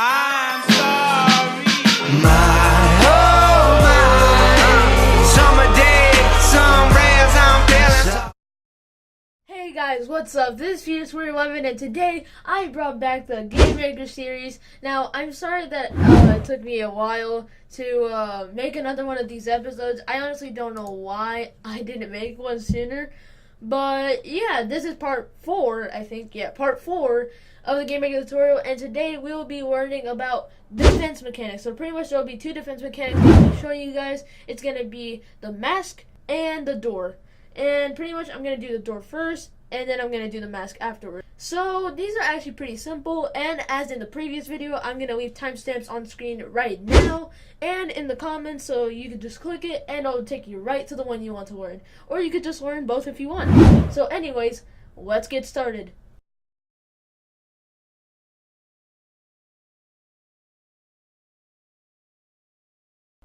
I'm sorry. Oh my, summer day, some rays I'm feeling. Hey guys, what's up? This is FuriousWarrior, and today I brought back the Game Maker series. Now, I'm sorry that it took me a while to make another one of these episodes. I honestly don't know why I didn't make one sooner. But yeah, this is part 4, I think. Yeah, part 4 of the Game Maker tutorial, and today we will be learning about defense mechanics. So pretty much there will be 2 defense mechanics I'm showing you guys. It's going to be the mask and the door. And pretty much I'm going to do the door first, and then I'm going to do the mask afterwards. So these are actually pretty simple, and as in the previous video, I'm going to leave timestamps on screen right now and in the comments, so you can just click it and it'll take you right to the one you want to learn. Or you could just learn both if you want. So anyways, let's get started.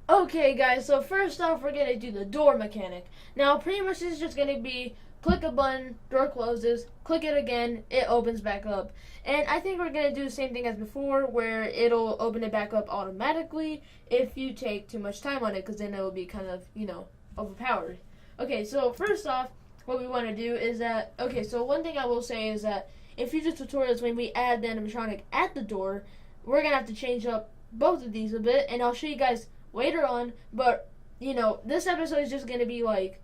Okay guys, so first off we're going to do the door mechanic. Now pretty much this is just going to be click a button, door closes, click it again, it opens back up. And I think we're going to do the same thing as before, where it'll open it back up automatically if you take too much time on it, because then it will be kind of, overpowered. Okay, so first off, what we want to do is that, so one thing I will say is that in future tutorials when we add the animatronic at the door, we're going to have to change up both of these a bit, and I'll show you guys later on, but, this episode is just going to be like,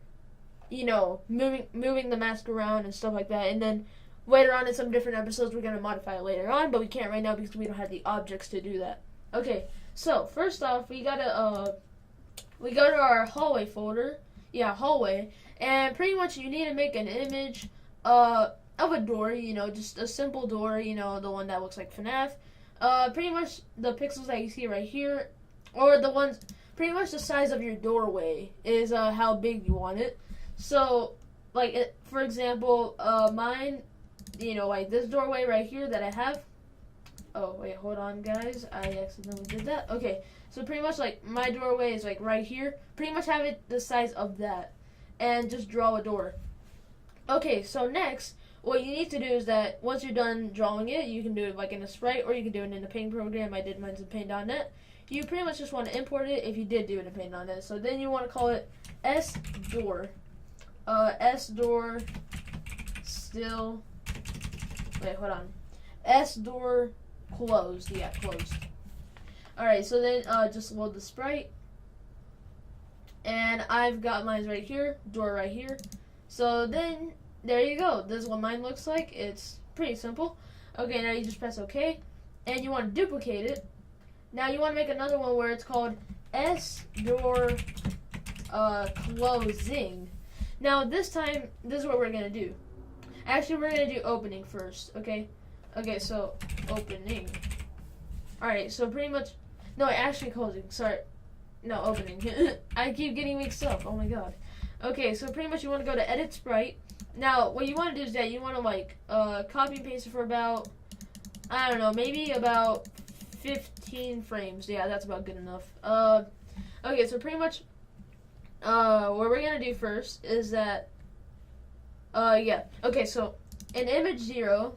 moving the mask around and stuff like that, and then later on in some different episodes we're going to modify it later on, but we can't right now because we don't have the objects to do that. Okay, so first off we go to our hallway folder, hallway, and pretty much you need to make an image of a door, just a simple door, the one that looks like FNAF. Pretty much the pixels that you see right here, or the ones, pretty much the size of your doorway is how big you want it. So, like, for example, mine, like this doorway right here that I have. Oh, wait, hold on, guys. I accidentally did that. Okay, so pretty much, like, my doorway is, like, right here. Pretty much have it the size of that. And just draw a door. Okay, so next, what you need to do is that once you're done drawing it, you can do it, like, in a sprite, or you can do it in the Paint program. I did mine in Paint.net. You pretty much just want to import it if you did do it in Paint.net. So then you want to call it S-Door. S-Door still, wait, hold on. S-Door closed, closed. Alright, so then just load the sprite. And I've got mine right here, door right here. So then, there you go. This is what mine looks like. It's pretty simple. Okay, now you just press OK. And you want to duplicate it. Now you want to make another one where it's called S-Door closing. Now this time, this is what we're going to do. Actually, we're going to do opening first, okay? Okay, so opening. Alright, so pretty much, no, actually closing, sorry. No, opening. I keep getting mixed up, oh my god. Okay, so pretty much you want to go to edit sprite. Now, what you want to do is that you want to like, copy and paste it for about, I don't know, maybe about 15 frames. Yeah, that's about good enough. Okay, so pretty much, what we're gonna do first is that, okay, so in image 0,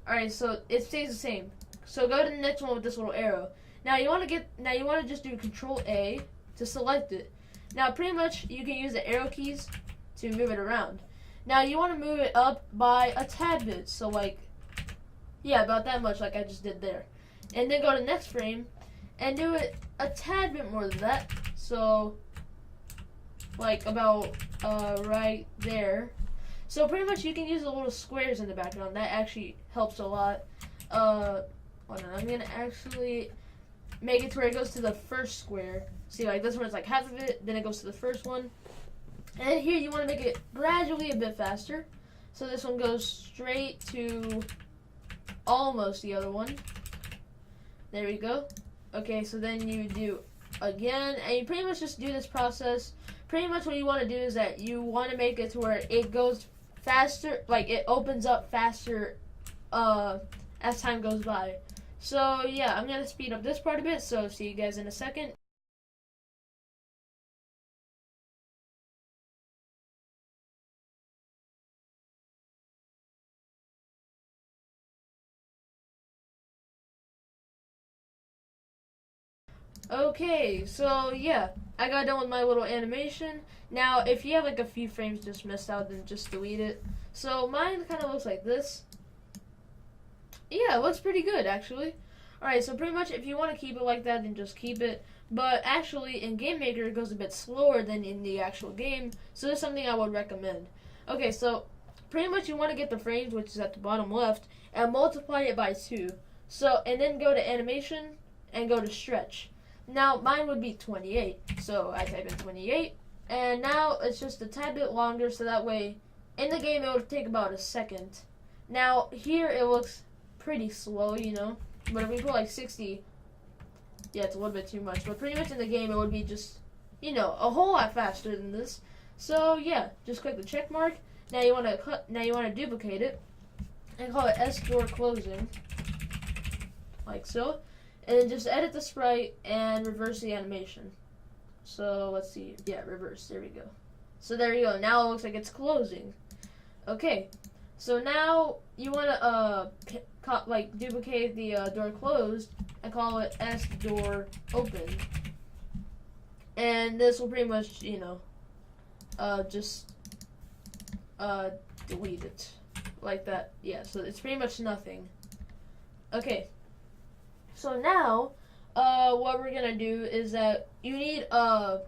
alright, so it stays the same. So go to the next one with this little arrow. Now you want to just do Control A to select it. Now pretty much you can use the arrow keys to move it around. Now you want to move it up by a tad bit, so like, yeah, about that much, like I just did there. And then go to next frame and do it a tad bit more than that. So like about right there. So pretty much you can use the little squares in the background. That actually helps a lot. Hold on, I'm gonna actually make it to where it goes to the first square. See, like this one is like half of it, then it goes to the first one. And here you want to make it gradually a bit faster. So this one goes straight to almost the other one. There we go. Okay, so then you do again, and you pretty much just do this process. Pretty much what you want to do is that you want to make it to where it goes faster, like it opens up faster as time goes by. So yeah, I'm going to speed up this part a bit, so see you guys in a second. Okay, so yeah, I got done with my little animation. Now, if you have like a few frames just missed out, then just delete it. So mine kind of looks like this. Yeah, it looks pretty good actually. Alright, so pretty much if you want to keep it like that, then just keep it. But actually, in Game Maker, it goes a bit slower than in the actual game. So that's something I would recommend. Okay, so pretty much you want to get the frames, which is at the bottom left, and multiply it by 2. So, and then go to animation and go to stretch. Now, mine would be 28. So I type in 28. And now it's just a tad bit longer, so that way in the game it would take about a second. Now, here it looks pretty slow, you know. But if we put like 60, yeah, it's a little bit too much. But pretty much in the game it would be just, you know, a whole lot faster than this. So yeah, just click the check mark. Now you want to duplicate it and call it S door closing, like so. And then just edit the sprite and reverse the animation. So let's see, yeah, reverse. There we go. So there you go. Now it looks like it's closing. Okay. So now you want to like duplicate the door closed and call it S door open. And this will pretty much, you know, just delete it like that. Yeah, so it's pretty much nothing. Okay. So now what we're gonna do is that you need a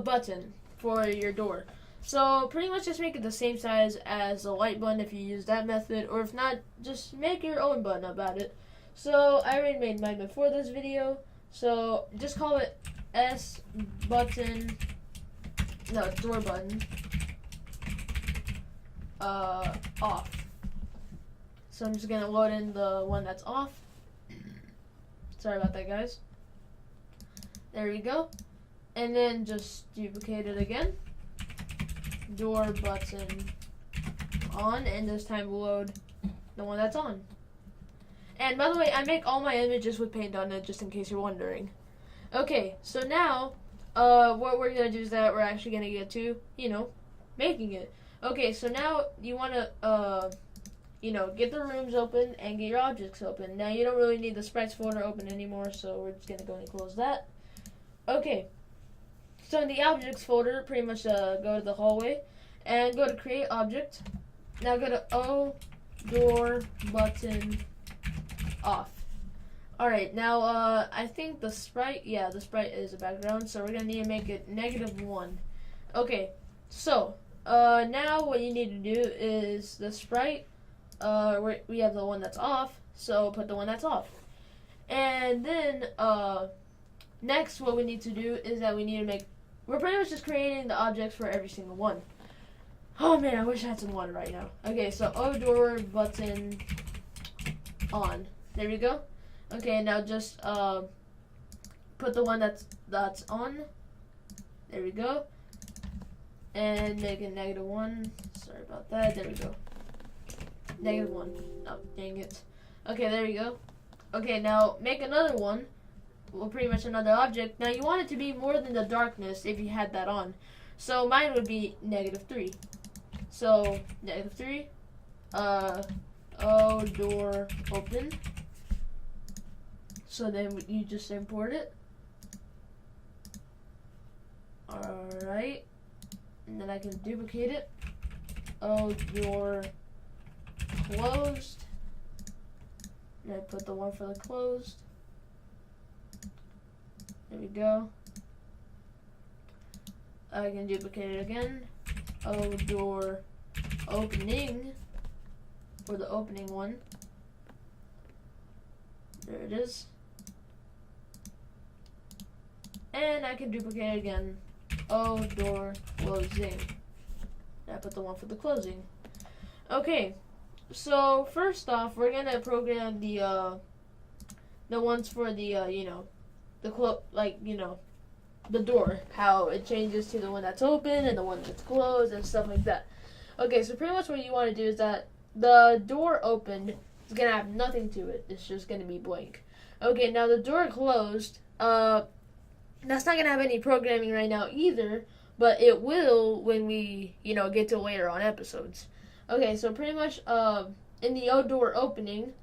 button for your door. So pretty much just make it the same size as the light button if you use that method, or if not, just make your own button about it. So I already made mine before this video, so just call it S button, no, door button, off. So I'm just gonna load in the one that's off. Sorry about that, guys. There we go. And then just duplicate it again. Door button on, and this time we'll load the one that's on. And by the way, I make all my images with paint on it, just in case you're wondering. Okay, so now what we're gonna do is that we're actually gonna get to, you know, making it. Okay, so now you wanna you know, get the rooms open and get your objects open. Now you don't really need the sprites folder open anymore, so we're just gonna go and close that. Okay. So in the objects folder, pretty much go to the hallway and go to create object. Now go to O door button off. Alright, now I think the sprite, yeah, the sprite is a background, so we're gonna need to make it -1. Okay, so now what you need to do is the sprite, we have the one that's off, so put the one that's off. And then next what we need to do is that we need to make, we're pretty much just creating the objects for every single one. Oh man, I wish I had some water right now. Okay, so O door button on. There we go. Okay, now just put the one that's on. There we go. And make it -1. Sorry about that. There we go. -1. Oh, dang it. Okay, there we go. Okay, now make another one. Well, pretty much another object. Now you want it to be more than the darkness if you had that on. So mine would be -3. So -3. O door open. So then you just import it. Alright. And then I can duplicate it. O door closed. And I put the one for the closed. There we go. I can duplicate it again. O door opening. For the opening one. There it is. And I can duplicate it again. O door closing. And I put the one for the closing. Okay. So first off, we're gonna program the ones for the you know, the door, how it changes to the one that's open and the one that's closed and stuff like that. Okay, so pretty much what you want to do is that the door opened is gonna have nothing to it. It's just gonna be blank. Okay, now the door closed, that's not gonna have any programming right now either, but it will when we, you know, get to later on episodes. Okay, so pretty much in the O door opening,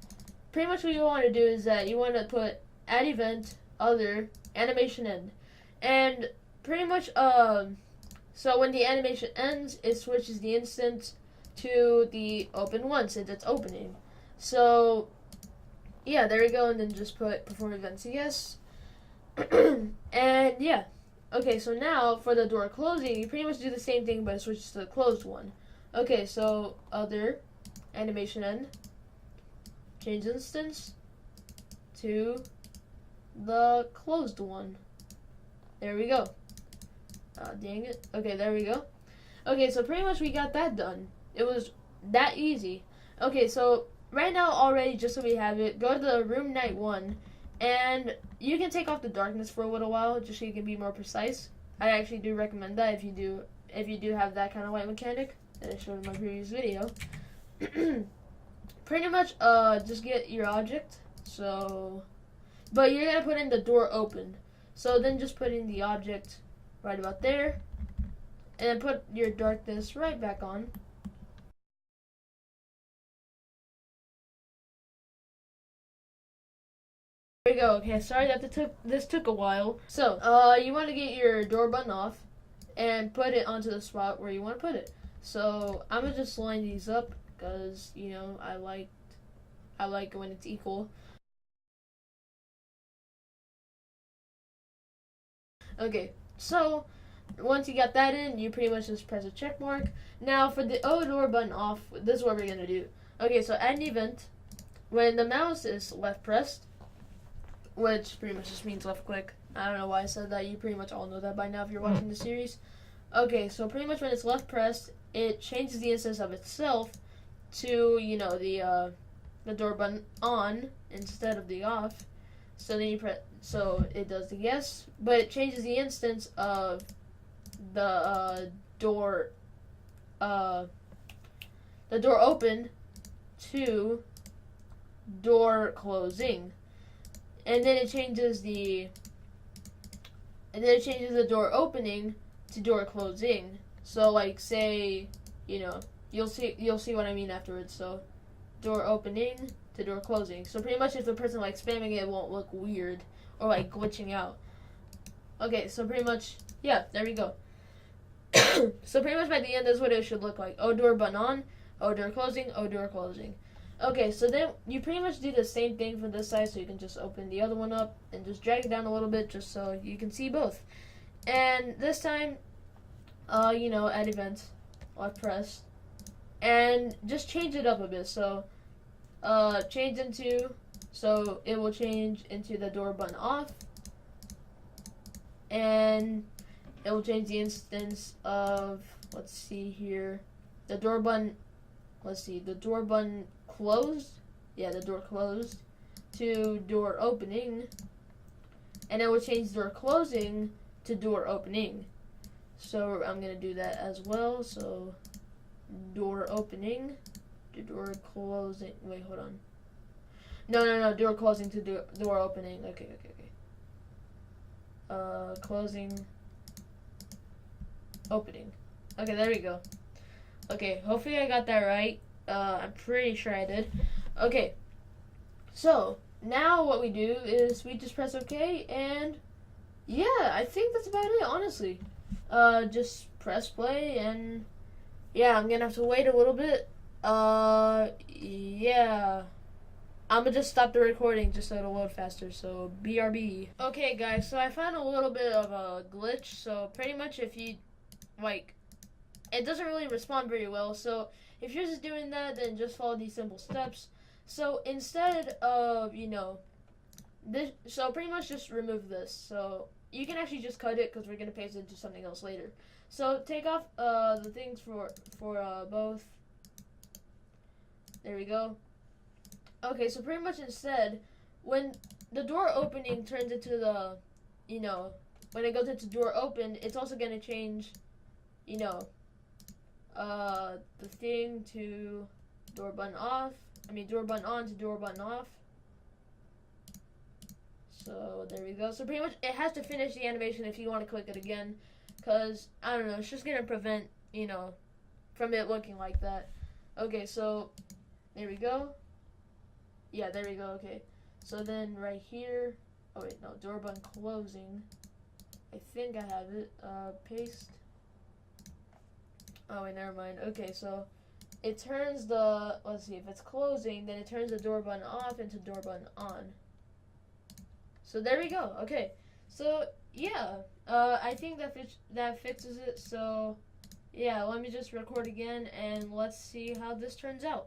pretty much what you want to do is that you want to put add event other animation end. And pretty much, so when the animation ends, it switches the instance to the open one since it's opening. So, yeah, there we go, and then just put perform events yes. And yeah. Okay, so now for the door closing, you pretty much do the same thing, but it switches to the closed one. Okay, so other animation end, change instance to the closed one. There we go. Dang it. Okay, there we go. Okay, so pretty much we got that done. It was that easy. Okay, so right now already, just so we have it, go to the room night 1, and you can take off the darkness for a little while, just so you can be more precise. I actually do recommend that if you do have that kind of light mechanic that I showed in my previous video. Pretty much, just get your object. So, but you're gonna put in the door open. So then just put in the object right about there, and then put your darkness right back on. There we go. Okay, sorry that this took a while. So, you want to get your door button off and put it onto the spot where you want to put it. So, I'm gonna just line these up because, you know, I like when it's equal. Okay, so once you got that in, you pretty much just press a check mark. Now for the door button off, this is what we're gonna do. Okay, so add an event when the mouse is left pressed, which pretty much just means left click. I don't know why I said that. You pretty much all know that by now if you're watching the series. Okay, so pretty much when it's left pressed, it changes the instance of itself to, you know, the door button on instead of the off. So then you press, so it does the yes, but it changes the instance of the door open to door closing, and then it changes the door opening to door closing. So like, say, you know, you'll see what I mean afterwards. So door opening to door closing. So pretty much if the person like spamming it won't look weird or like glitching out. Okay, so pretty much, yeah, there we go. So pretty much by the end, that's what it should look like. O door button on, O door closing, O door closing. Okay, so then you pretty much do the same thing for this side, so you can just open the other one up and just drag it down a little bit just so you can see both. And this time, you know, add event, left press, and just change it up a bit. So, change into, so it will change into the door button off, and it will change the instance of, let's see here, the door button, let's see, the door button closed, yeah, the door closed, to door opening, and it will change door closing to door opening. So I'm going to do that as well. So door opening to door closing. Wait, hold on. No. Door closing to door opening. Okay. Closing, opening. Okay, there we go. Okay, hopefully I got that right. I'm pretty sure I did. Okay, so now what we do is we just press OK, and yeah, I think that's about it, honestly. Just press play, and yeah, I'm gonna have to wait a little bit. Yeah. I'm gonna just stop the recording just so it'll load faster, so BRB. Okay guys, so I found a little bit of a glitch, so pretty much if you, like, it doesn't really respond very well, so if you're just doing that, then just follow these simple steps. So instead of, you know, this, so pretty much just remove this. So you can actually just cut it because we're gonna paste it into something else later. So take off the things for both. There we go. Okay, so pretty much instead, when the door opening turns into the, you know, when it goes into door open, it's also gonna change, you know, the thing to door button off. I mean, door button on to door button off. So there we go. So pretty much it has to finish the animation if you want to click it again, because I don't know, it's just gonna prevent, you know, from it looking like that. Okay, so there we go. Yeah, there we go. Okay, so then right here, Oh wait, no, door button closing. I think I have it. Paste. Oh wait, never mind. Okay, so it turns the, let's see, if it's closing, then it turns the door button off into door button on. So there we go. Okay, so yeah, I think that fixes it. So yeah, let me just record again and let's see how this turns out.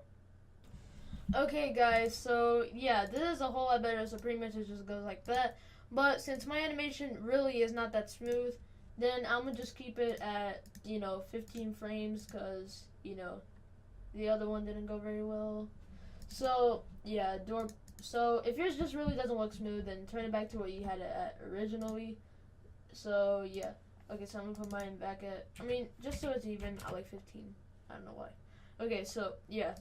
Okay guys, so yeah, this is a whole lot better, so pretty much it just goes like that. But since my animation really is not that smooth, then I'm gonna just keep it at, 15 frames, because, the other one didn't go very well. So yeah, so if yours just really doesn't look smooth, then turn it back to what you had it at originally. So yeah, okay, so I'm gonna put mine back at, just so it's even, I like 15. I don't know why. Okay, so yeah.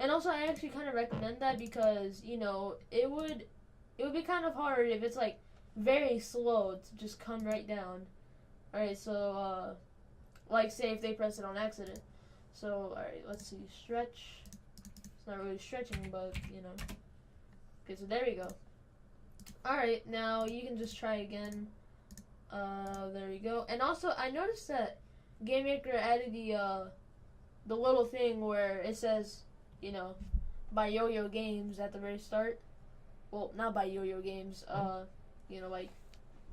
And also, I actually kind of recommend that because, it would be kind of hard if it's, like, very slow to just come right down. Alright, so, like, say if they press it on accident. So, alright, let's see, stretch. It's not really stretching, but, Okay, so there we go. Alright, now you can just try again. There we go. And also, I noticed that Game Maker added the little thing where it says, by Yo-Yo Games at the very start. Well, not by Yo-Yo Games, like,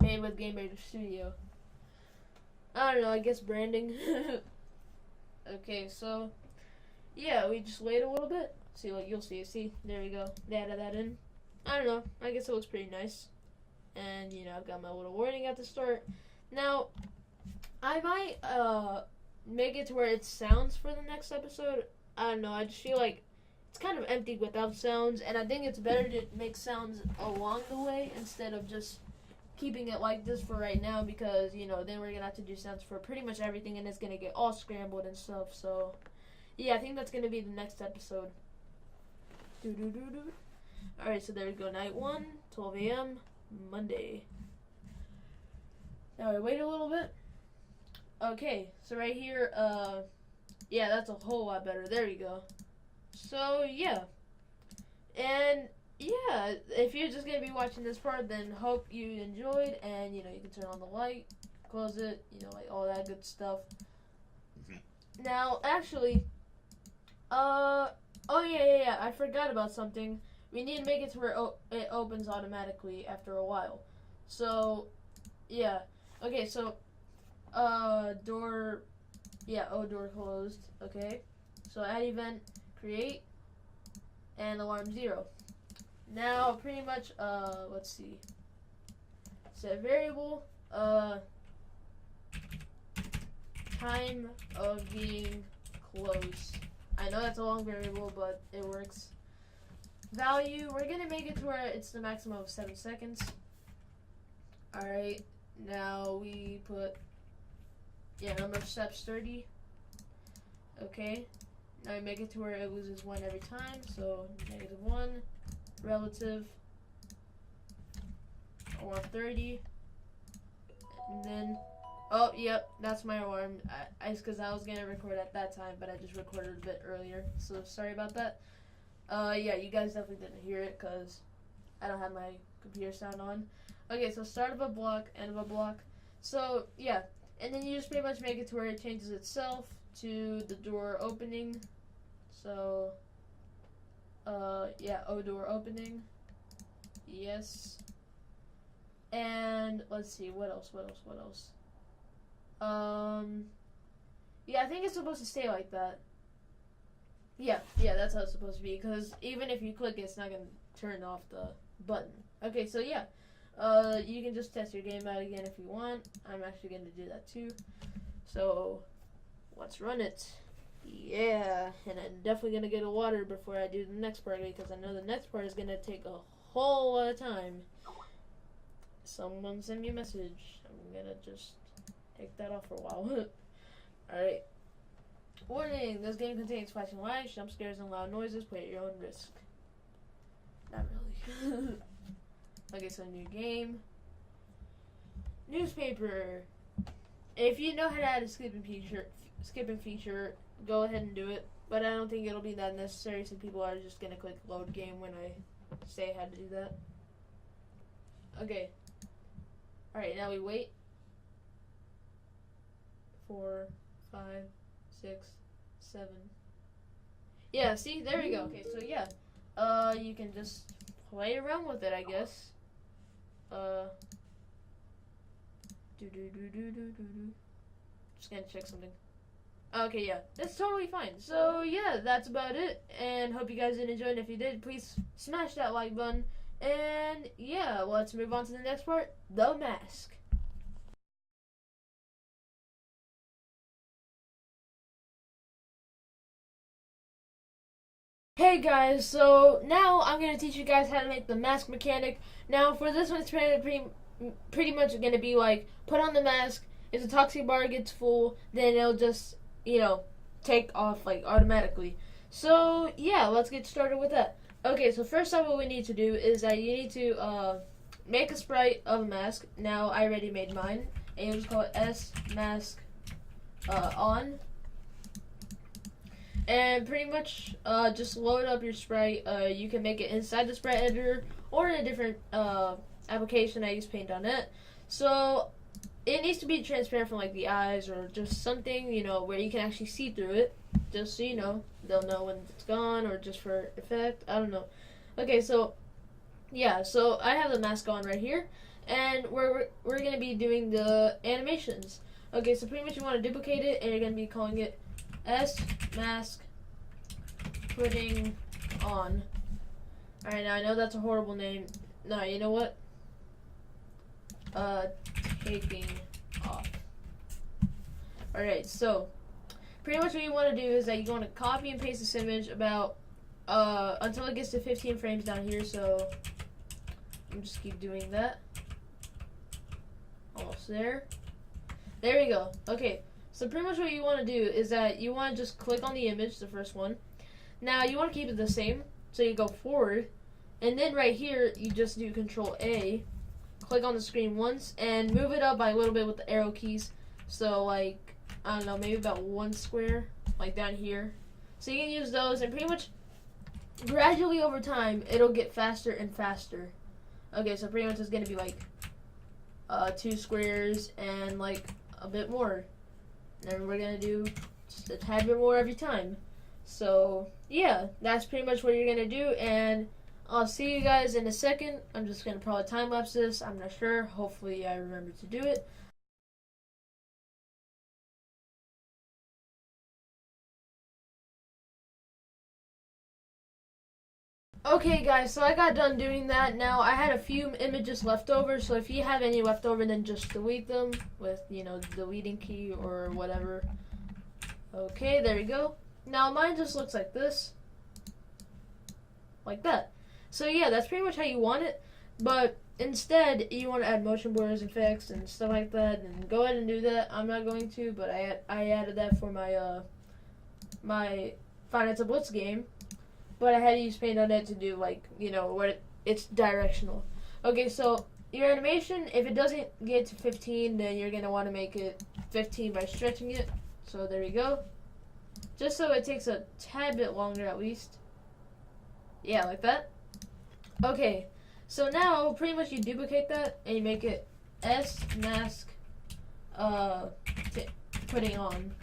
made with Game Maker Studio. I don't know, I guess branding. Okay, so, yeah, we just wait a little bit. See, like, you'll see it. See, there we go. They added that in. I don't know, I guess it looks pretty nice. And, I've got my little warning at the start. Now, I might, make it to where it sounds for the next episode. I don't know, I just feel like it's kind of empty without sounds, and I think it's better to make sounds along the way instead of just keeping it like this for right now, because, then we're going to have to do sounds for pretty much everything, and it's going to get all scrambled and stuff. So, yeah, I think that's going to be the next episode. Alright, so there we go, night 1, 12 a.m., Monday. Now we wait a little bit. Okay, so right here, yeah, that's a whole lot better. There you go. So, yeah. And, yeah, if you're just going to be watching this part, then hope you enjoyed. And, you can turn on the light, close it, like all that good stuff. Now, actually, oh, yeah, I forgot about something. We need to make it to where it opens automatically after a while. So, yeah. Okay, so, door closed, okay. So add event, create, and alarm 0. Now, pretty much, let's see. Set variable, time of being closed. I know that's a long variable, but it works. Value, we're gonna make it to where it's the maximum of 7 seconds. Alright, now we put, number of steps 30. Okay, now we make it to where it loses 1 every time, so -1, relative, I want 30, and then, oh, yep, that's my alarm. It's because I was going to record at that time, but I just recorded a bit earlier, so sorry about that. Yeah, you guys definitely didn't hear it because I don't have my computer sound on. Okay, so start of a block, end of a block. So, yeah, and then you just pretty much make it to where it changes itself to the door opening. So, yeah, door opening. Yes. And let's see, what else? Yeah, I think it's supposed to stay like that. Yeah, that's how it's supposed to be, because even if you click it, it's not going to turn off the button. Okay, so yeah, you can just test your game out again if you want. I'm actually going to do that too. So, let's run it. Yeah, and I'm definitely going to get a water before I do the next part, because I know the next part is going to take a whole lot of time. Someone send me a message. I'm going to just take that off for a while. Alright. Warning, this game contains flashing lights, jump scares, and loud noises. Play at your own risk. Not really. Okay, so new game. Newspaper. If you know how to add a skipping feature, go ahead and do it. But I don't think it'll be that necessary, so people are just going to click load game when I say how to do that. Okay. Alright, now we wait. 4, 5, 6, 7. Yeah, see? There we go. Okay, so yeah. You can just play around with it, I guess. Just gonna check something. Okay, yeah, that's totally fine. So yeah, that's about it, and hope you guys did enjoy it. If you did, please smash that like button, and yeah, let's move on to the next part, the mask. Hey guys, so now I'm going to teach you guys how to make the mask mechanic. Now for this one, it's pretty much going to be like, put on the mask, if the toxic bar gets full, then it'll just, you know, take off like automatically. So yeah, let's get started with that. Okay, so first off what we need to do is that you need to make a sprite of a mask. Now I already made mine, and you just call it S-mask on. And pretty much just load up your sprite. You can make it inside the sprite editor or in a different application. I use Paint.net. So it needs to be transparent from like the eyes or just something, you know, where you can actually see through it. Just so you know, they'll know when it's gone or just for effect. I don't know. Okay, so yeah, so I have the mask on right here, and we're gonna be doing the animations. Okay, so pretty much you want to duplicate it, and you're gonna be calling it S-mask putting on. Alright, now I know that's a horrible name. No, you know what? Taking off. Alright, so pretty much what you want to do is that you want to copy and paste this image about until it gets to 15 frames down here. So I'm just keep doing that. Almost there. There we go. Okay. So pretty much what you want to do is that you want to just click on the image, the first one. Now you want to keep it the same, so you go forward, and then right here you just do Control A, click on the screen once, and move it up by a little bit with the arrow keys. So like, I don't know, maybe about 1 square, like down here. So you can use those, and pretty much gradually over time it'll get faster and faster. Okay, so pretty much it's gonna be like 2 squares and like a bit more. And we're gonna do just a tad bit more every time. So yeah, that's pretty much what you're gonna do, and I'll see you guys in a second. I'm just gonna probably time lapse this. I'm not sure. Hopefully I remember to do it. Okay guys, so I got done doing that. Now I had a few images left over, so if you have any left over, then just delete them with, you know, the deleting key or whatever. Okay, there we go. Now mine just looks like this. Like that. So yeah, that's pretty much how you want it. But instead, you want to add motion blurs, effects, and stuff like that, and go ahead and do that. I'm not going to, but I added that for my my Finance of Blitz game. But I had to use Paint.net to do, like, you know, what it's directional. Okay, so your animation, if it doesn't get to 15, then you're going to want to make it 15 by stretching it. So there you go. Just so it takes a tad bit longer at least. Yeah, like that. Okay, so now pretty much you duplicate that and you make it S-mask putting on.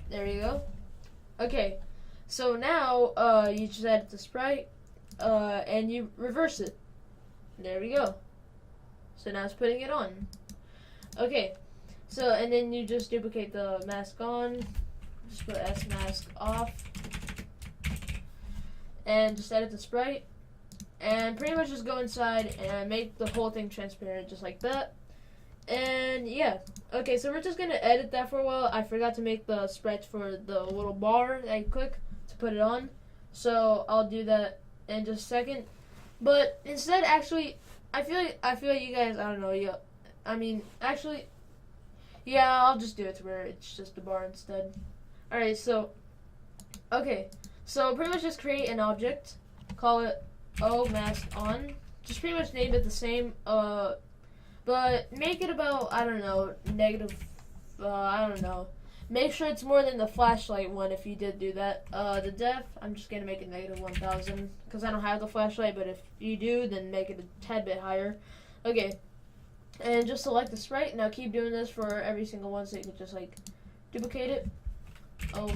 There you go. Okay, so now you just add it to sprite and you reverse it. There we go. So now it's putting it on. Okay, so and then you just duplicate the mask on, just put S mask off, and just edit the sprite, and pretty much just go inside and make the whole thing transparent just like that. And yeah, okay, so we're just gonna edit that for a while. I forgot to make the sprites for the little bar that you click to put it on, so I'll do that in just a second. But instead, actually, I feel like you guys, I don't know, yeah, I mean, actually, yeah, I'll just do it to where it's just a bar instead. Alright, so, okay, so pretty much just create an object, call it mask on, just pretty much name it the same, but make it about, I don't know, negative, I don't know, make sure it's more than the flashlight one if you did do that. The depth, I'm just going to make it -1000 because I don't have the flashlight, but if you do, then make it a tad bit higher. Okay, and just select the sprite. Now keep doing this for every single one so you can just like duplicate it.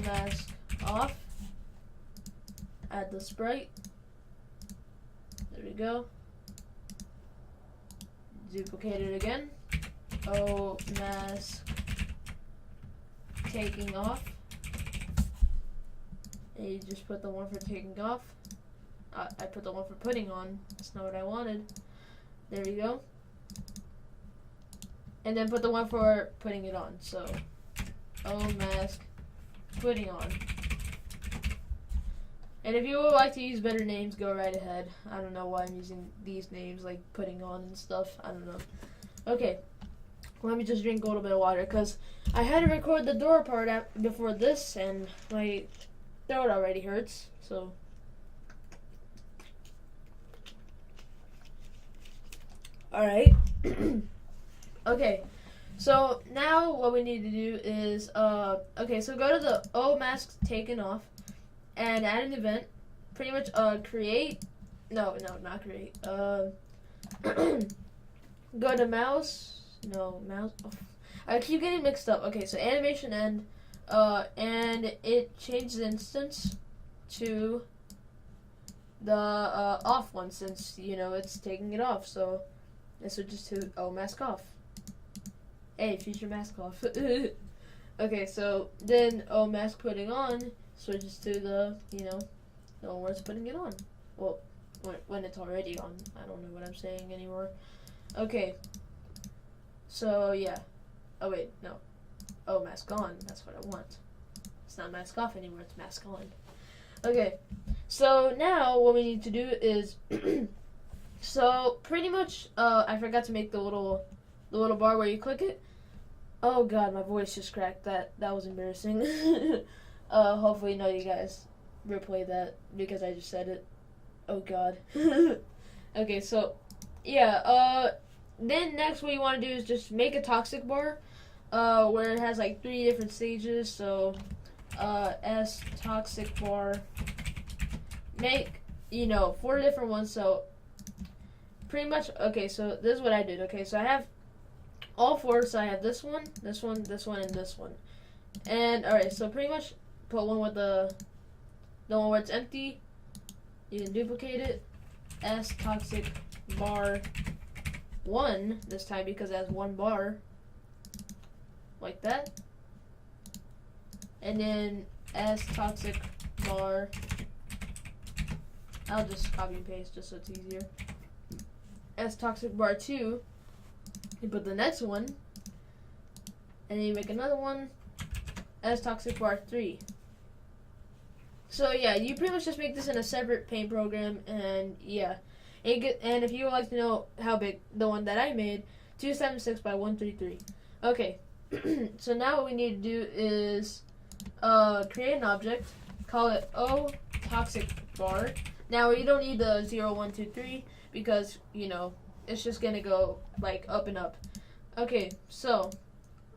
Mask off. Add the sprite. There we go. Duplicate it again. Mask taking off. And you just put the one for taking off. I put the one for putting on. That's not what I wanted. There we go. And then put the one for putting it on. So, mask putting on. And if you would like to use better names, go right ahead. I don't know why I'm using these names, like putting on and stuff. I don't know. Okay. Let me just drink a little bit of water, because I had to record the door part before this, and my throat already hurts, so. Alright. Okay. So, now what we need to do is, okay, so go to the mask taken off, and add an event. Pretty much, create, no, not create, go to mouse. No, mouse. Oh. I keep getting mixed up. Okay, so animation end, and it changed the instance to the off one, since you know it's taking it off. So it switches to mask off. Hey, future mask off. Okay, so then mask putting on switches to the the one where it's putting it on. Well, when it's already on. I don't know what I'm saying anymore. Okay. So, yeah. Oh, wait, no. Mask on. That's what I want. It's not mask off anymore. It's mask on. Okay. So, now what we need to do is... so, pretty much, I forgot to make the little bar where you click it. Oh, God, my voice just cracked. That was embarrassing. Hopefully none of you guys replay that because I just said it. Oh, God. Okay, so, yeah, then next what you want to do is just make a toxic bar where it has like 3 different stages. So S toxic bar, make 4 different ones. So pretty much, okay, so this is what I did. Okay, so I have all 4. So I have this one, this one, this one, and this one. And alright, so pretty much put one with the one where it's empty. You can duplicate it. S toxic bar 1 this time because it has 1 bar, like that. And then S toxic bar, I'll just copy and paste just so it's easier. S toxic bar 2, you put the next one, and then you make another one, S toxic bar 3. So yeah, you pretty much just make this in a separate paint program, and yeah. And if you would like to know how big the one that I made, 276 by 133. Okay, so now what we need to do is create an object, call it toxic bar. Now you don't need the 0, 1, 2, 3 because it's just gonna go like up and up. Okay, so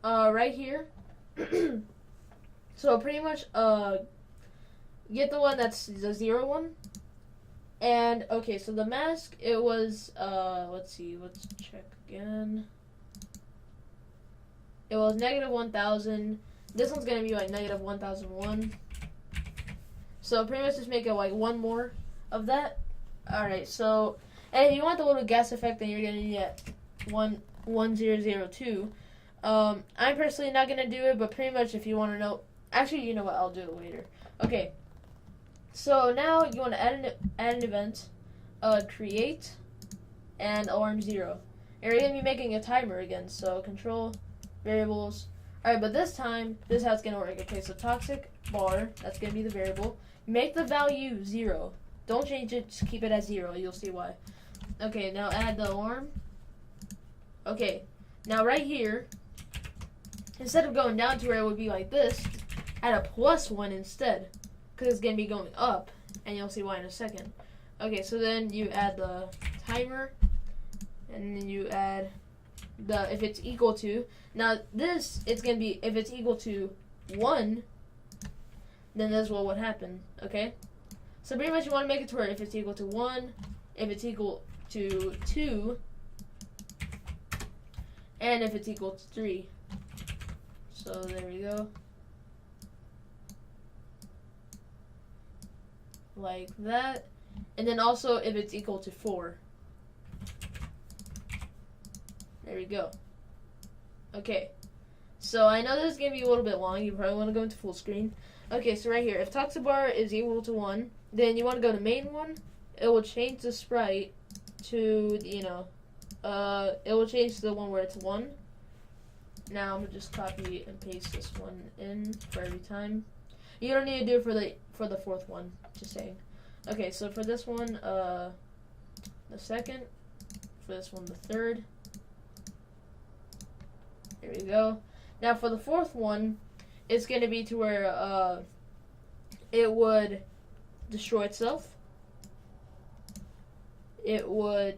right here. So pretty much get the one that's the 0 one. And, okay, so the mask, it was, let's check again. It was -1000. This one's going to be, like, -1001. So, pretty much just make it, like, 1 more of that. Alright, so, and if you want the little gas effect, then you're going to need it 1002. I'm personally not going to do it, but pretty much if you want to know, actually, you know what, I'll do it later. Okay. So now you want to add an event, create, and alarm 0. And you're going to be making a timer again, so control, variables. Alright, but this time, this is how it's going to work. Okay, so toxic bar, that's going to be the variable. Make the value 0. Don't change it, just keep it at 0. You'll see why. Okay, now add the alarm. Okay, now right here, instead of going down to where it would be like this, add a +1 instead. Because it's going to be going up, and you'll see why in a second. Okay, so then you add the timer, and then you add the, if it's equal to, now this, it's going to be, if it's equal to 1, then this is what would happen, okay? So pretty much you want to make it to where if it's equal to 1, if it's equal to 2, and if it's equal to 3. So there we go. Like that. And then also if it's equal to 4. There we go. Okay. So I know this is going to be a little bit long. You probably want to go into full screen. Okay, so right here, if toxic bar is equal to 1, then you want to go to main 1. It will change the sprite to, you know, it will change to the one where it's 1. Now I'm going to just copy and paste this one in for every time. You don't need to do it for the fourth one, just saying. Okay, so for this one, the second. For this one, the third. There we go. Now for the fourth one, it's going to be to where it would destroy itself. It would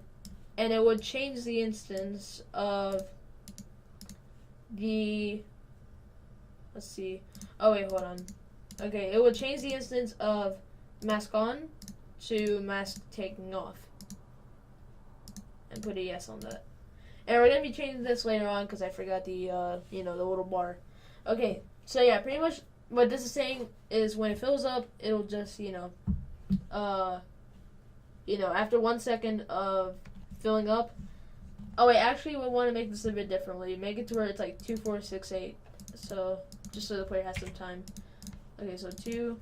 change the instance of the, let's see. Oh wait, hold on. Okay, it would change the instance of mask on to mask taking off. And put a yes on that. And we're going to be changing this later on because I forgot the, you know, the little bar. Okay, so yeah, pretty much what this is saying is when it fills up, it'll just, you know, after 1 second of filling up. Oh wait, actually we want to make this a bit differently. Make it to where it's like 2, 4, 6, 8. So, just so the player has some time. Okay, so 2,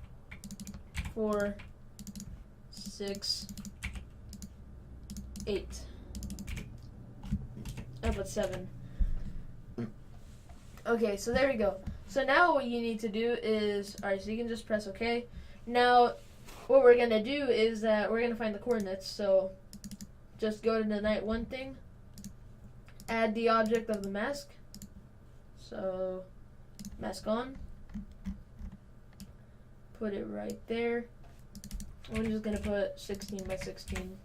4, 6, 8. Oh, but 7. Okay, so there we go. So now what you need to do is, alright, so you can just press OK. Now, what we're going to do is that we're going to find the coordinates. So, just go to the night 1 thing. Add the object of the mask. So, mask on. Put it right there. I'm just going to put 16 by 16.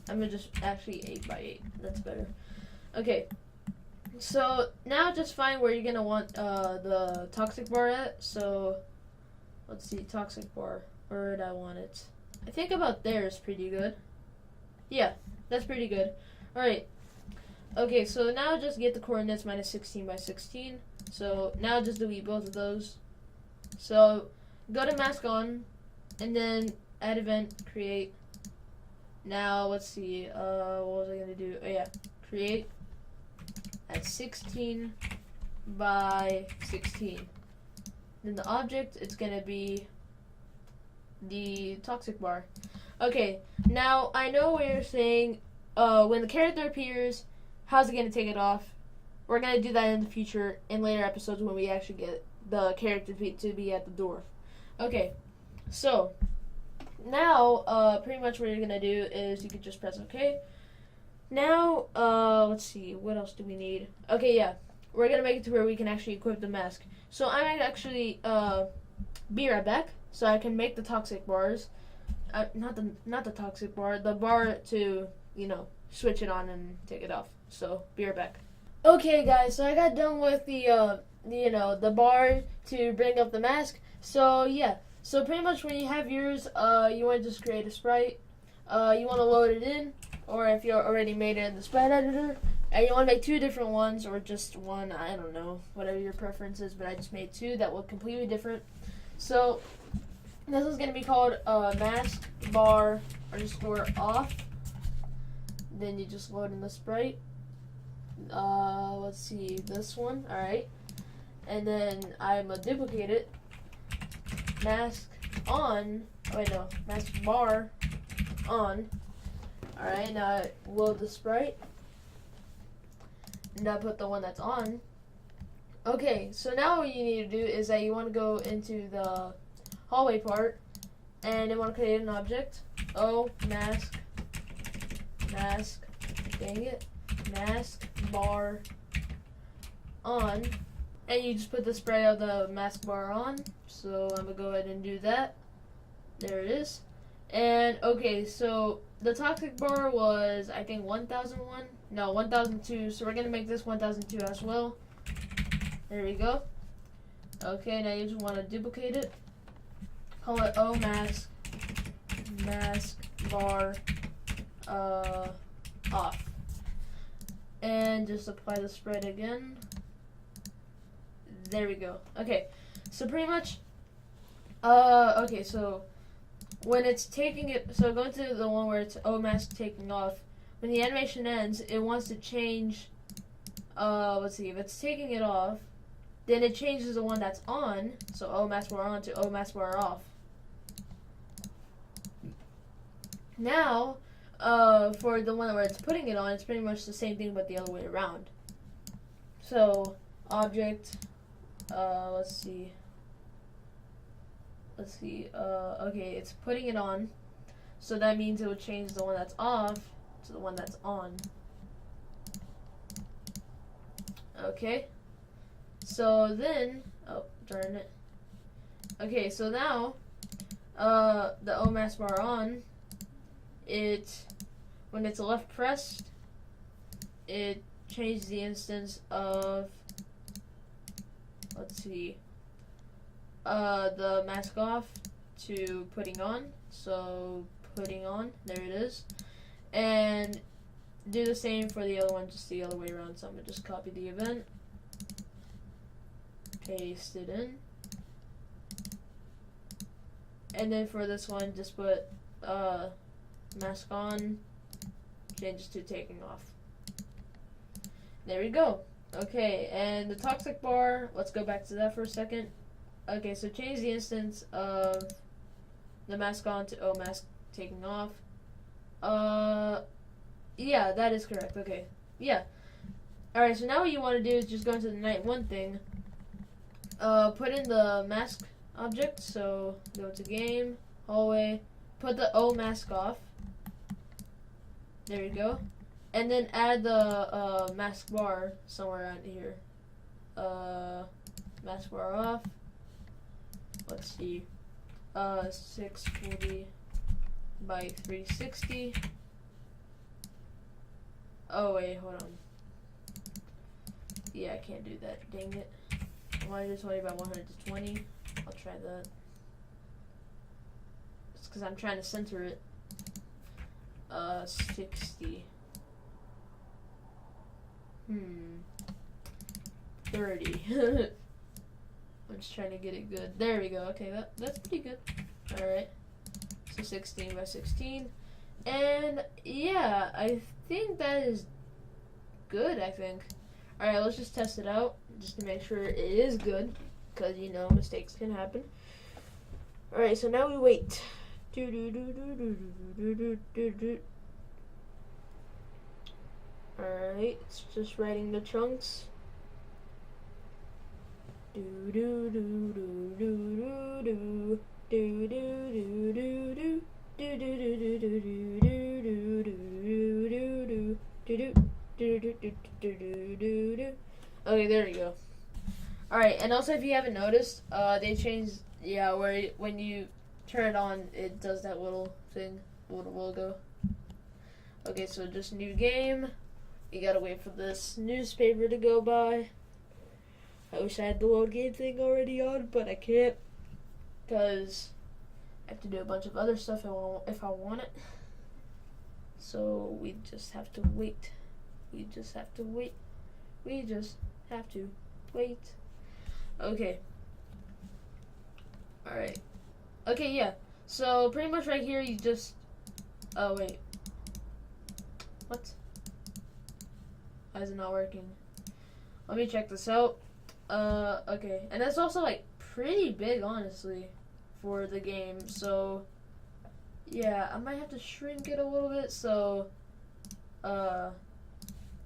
I'm going to just actually 8 by 8. That's better. Okay. So, now just find where you're going to want the toxic bar at. So, let's see, toxic bar. Where would I want it? I think about there is pretty good. Yeah, that's pretty good. Alright. Okay, so now just get the coordinates minus 16 by 16. So, now just delete both of those. So, go to mask on, and then add event, create. Now, let's see, what was I going to do? Oh, yeah, create at 16 by 16. Then the object, it's going to be the toxic bar. Okay, now I know what you're saying. When the character appears, how's it going to take it off? We're going to do that in the future, in later episodes when we actually get the character to be at the door. Okay, so now pretty much what you're going to do is you can just press OK. Now, let's see, what else do we need? Okay, yeah, we're going to make it to where we can actually equip the mask. So I might actually be right back so I can make the toxic bars. Not the toxic bar, the bar to, you know, switch it on and take it off. So, be right back. Okay, guys, so I got done with the, you know, the bar to bring up the mask. So, yeah. So, pretty much when you have yours, you want to just create a sprite. You want to load it in, or if you already made it in the sprite editor, and you want to make 2 different ones, or just one, I don't know, whatever your preference is, but I just made 2 that look completely different. So, this is going to be called mask bar underscore off. Then you just load in the sprite. Let's see, this one, alright. And then I'm going to duplicate it. Mask on, oh wait, no, mask bar on. Alright, now I load the sprite. And I put the one that's on. Okay, so now what you need to do is that you want to go into the hallway part, and you want to create an object. Oh, mask, dang it, mask bar on, and you just put the spray of the mask bar on. So I'm gonna go ahead and do that. There it is. And okay, so the toxic bar was, I think, 1001. No, 1002. So we're gonna make this 1002 as well. There we go. Okay, now you just want to duplicate it. Call it O mask bar off. And just apply the spread again. There we go. Okay, so pretty much, okay, so when it's taking it, so going to the one where it's O mask taking off, when the animation ends, it wants to change, let's see, if it's taking it off, then it changes the one that's on, so O mask bar on to O mask bar off. Now, for the one where it's putting it on, it's pretty much the same thing but the other way around. So, object, let's see, okay, it's putting it on, so that means it would change the one that's off to the one that's on. Okay, so then, oh, darn it. Okay, so now, the O mask bar on, when it's left pressed, it changes the instance of, let's see, the mask off to putting on. So putting on, there it is. And do the same for the other one, just the other way around. So I'm gonna just copy the event, paste it in, and then for this one, just put mask on, changes to taking off. There we go. Okay, and the toxic bar, let's go back to that for a second. Okay, so change the instance of the mask on to O mask taking off. Yeah, that is correct. Okay, yeah. Alright, so now what you want to do is just go into the night one thing, put in the mask object, so go to game, hallway, put the O mask off. There you go. And then add the mask bar somewhere around here. Mask bar off. Let's see. 640 by 360. Oh wait, hold on. Yeah, I can't do that. Dang it. 120 by 120. I'll try that. It's because I'm trying to center it. 60. 30. I'm just trying to get it good. There we go. Okay, that's pretty good. Alright. So 16 by 16. And yeah, I think that is good, I think. Alright, let's just test it out just to make sure it is good. Because, you know, mistakes can happen. Alright, so now we wait. Alright, it's just writing the chunks. Okay, there we go. Alright, and also if you haven't noticed, they changed, yeah, where when you turn it on, it does that little thing, little logo. Okay, so just new game. You gotta wait for this newspaper to go by. I wish I had the load game thing already on, but I can't, because I have to do a bunch of other stuff if I want it. So we just have to wait. We just have to wait. We just have to wait. Okay. Alright. Okay, yeah. So pretty much right here you just, oh wait. What? Why is it not working? Let me check this out. Okay. And that's also like pretty big, honestly, for the game. So yeah, I might have to shrink it a little bit. So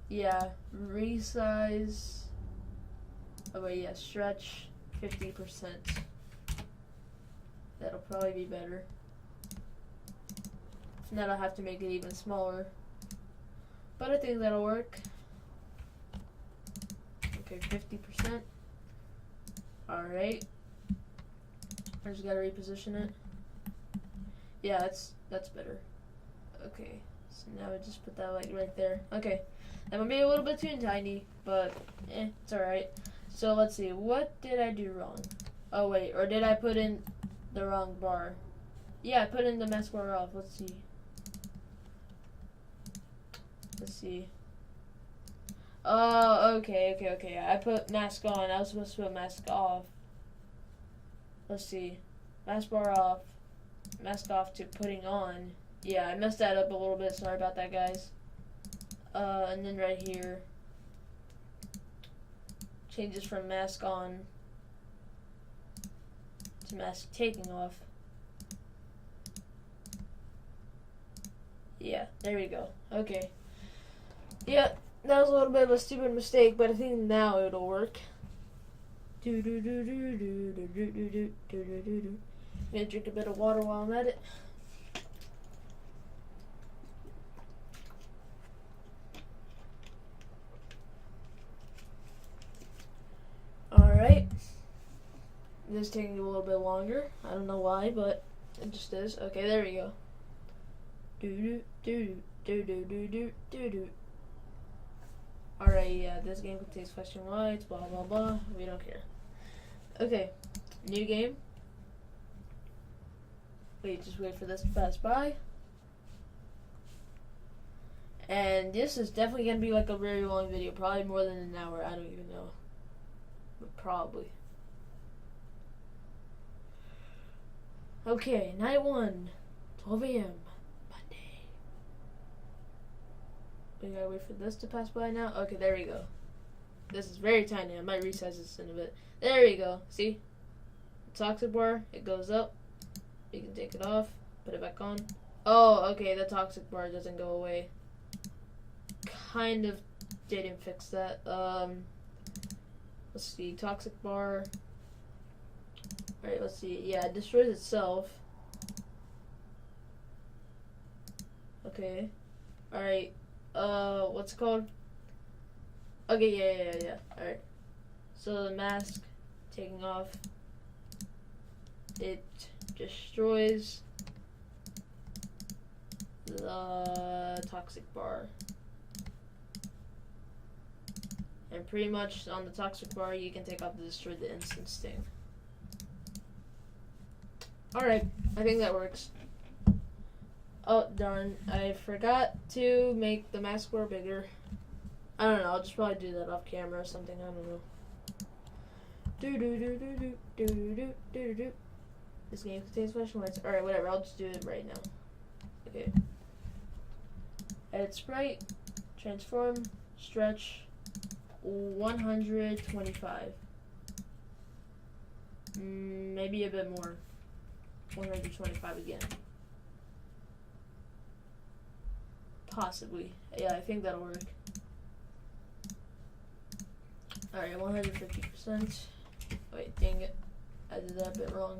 yeah, resize. Oh wait, yeah, stretch 50%. That'll probably be better. If not, I'll have to make it even smaller. But I think that'll work. Okay, 50%. Alright. I just gotta reposition it. Yeah, that's better. Okay, so now I just put that like right there. Okay, that might be a little bit too tiny, but it's alright. So let's see. What did I do wrong? Oh wait, or did I put in the wrong bar? Yeah, I put in the mask bar off. Let's see. Let's see. Oh, okay. I put mask on. I was supposed to put mask off. Let's see. Mask bar off. Mask off to putting on. Yeah, I messed that up a little bit. Sorry about that, guys. And then right here. Changes from mask on to mask taking off. Yeah, there we go. Okay. Yeah, that was a little bit of a stupid mistake, but I think now it'll work. I'm gonna drink a bit of water while I'm at it. Alright. This is taking a little bit longer. I don't know why, but it just is. Okay, there we go. Alright, yeah, this game contains flashing lights, blah blah blah. We don't care. Okay, new game. Wait, just wait for this to pass by. And this is definitely gonna be like a very long video, probably more than an hour. I don't even know. But probably. Okay, night 1, 12 a.m. Monday. We gotta wait for this to pass by now. Okay, there we go. This is very tiny. I might resize this in a bit. There we go. See? Toxic bar. It goes up. You can take it off. Put it back on. Oh, okay. The toxic bar doesn't go away. Kind of didn't fix that. Let's see. Toxic bar. Alright, let's see. Yeah, it destroys itself. Okay. Alright. What's it called? Okay, yeah. Alright. So the mask taking off. It destroys the toxic bar. And pretty much on the toxic bar, you can take off to destroy the instant sting. Alright, I think that works. Oh, darn. I forgot to make the mask bar bigger. I don't know, I'll just probably do that off camera or something, I don't know. This game contains flashing lights. Alright, whatever, I'll just do it right now. Okay. Edit sprite, transform, stretch, 125. Maybe a bit more. 125 again. Possibly. Yeah, I think that'll work. Alright, 150%. Wait, dang it. I did that a bit wrong.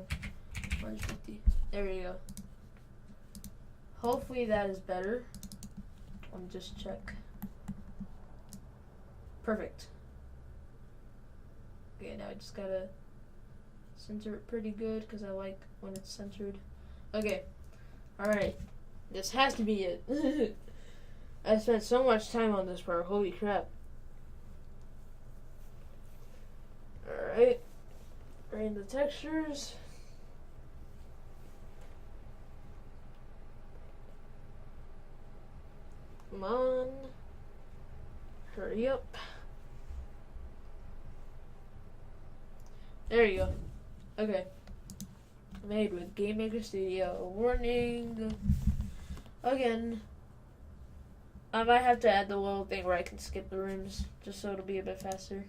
150. There we go. Hopefully that is better. Let me just check. Perfect. Okay, now I just gotta center it pretty good because I like when it's centered. Okay. Alright. This has to be it. I spent so much time on this part. Holy crap. Alright. Right in the textures. Come on. Hurry up. There you go. Okay. Made with Game Maker Studio. Warning. Again. I might have to add the little thing where I can skip the rooms, just so it'll be a bit faster.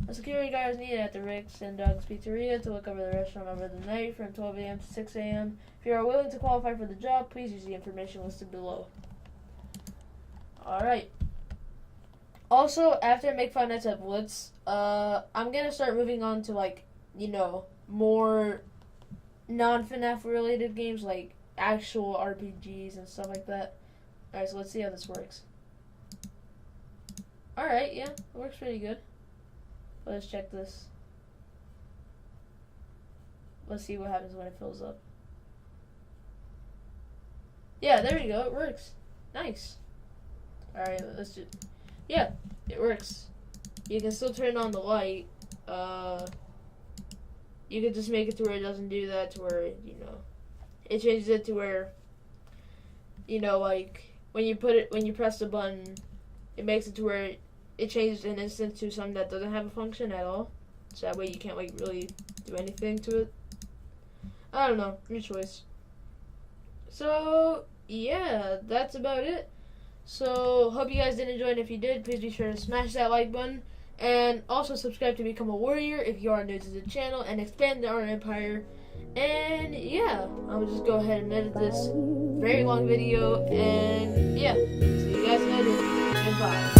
A security guard is needed at the Rick's and Doug's Pizzeria to look over the restaurant over the night from 12 a.m. to 6 a.m. If you are willing to qualify for the job, please use the information listed below. Alright. Also, after I make Five Nights at Blitz, I'm gonna start moving on to, like, you know, more non-FNAF related games, like actual RPGs and stuff like that. Alright, so let's see how this works. Alright, yeah, it works pretty good. Let's check this. Let's see what happens when it fills up. Yeah, there you go, it works. Nice. Alright, let's just... Yeah, it works. you can still turn on the light. You can just make it to where it doesn't do that, to where, you know, it changes it to where, you know, like when you press the button, it makes it to where it changes an instant to something that doesn't have a function at all. So that way you can't like really do anything to it. I don't know, your choice. So yeah, that's about it. So hope you guys did enjoy, and if you did, please be sure to smash that like button. And also subscribe to become a warrior if you are new to the channel and expand our empire. And yeah, I'll just go ahead and edit this very long video. And yeah, see you guys later. Goodbye.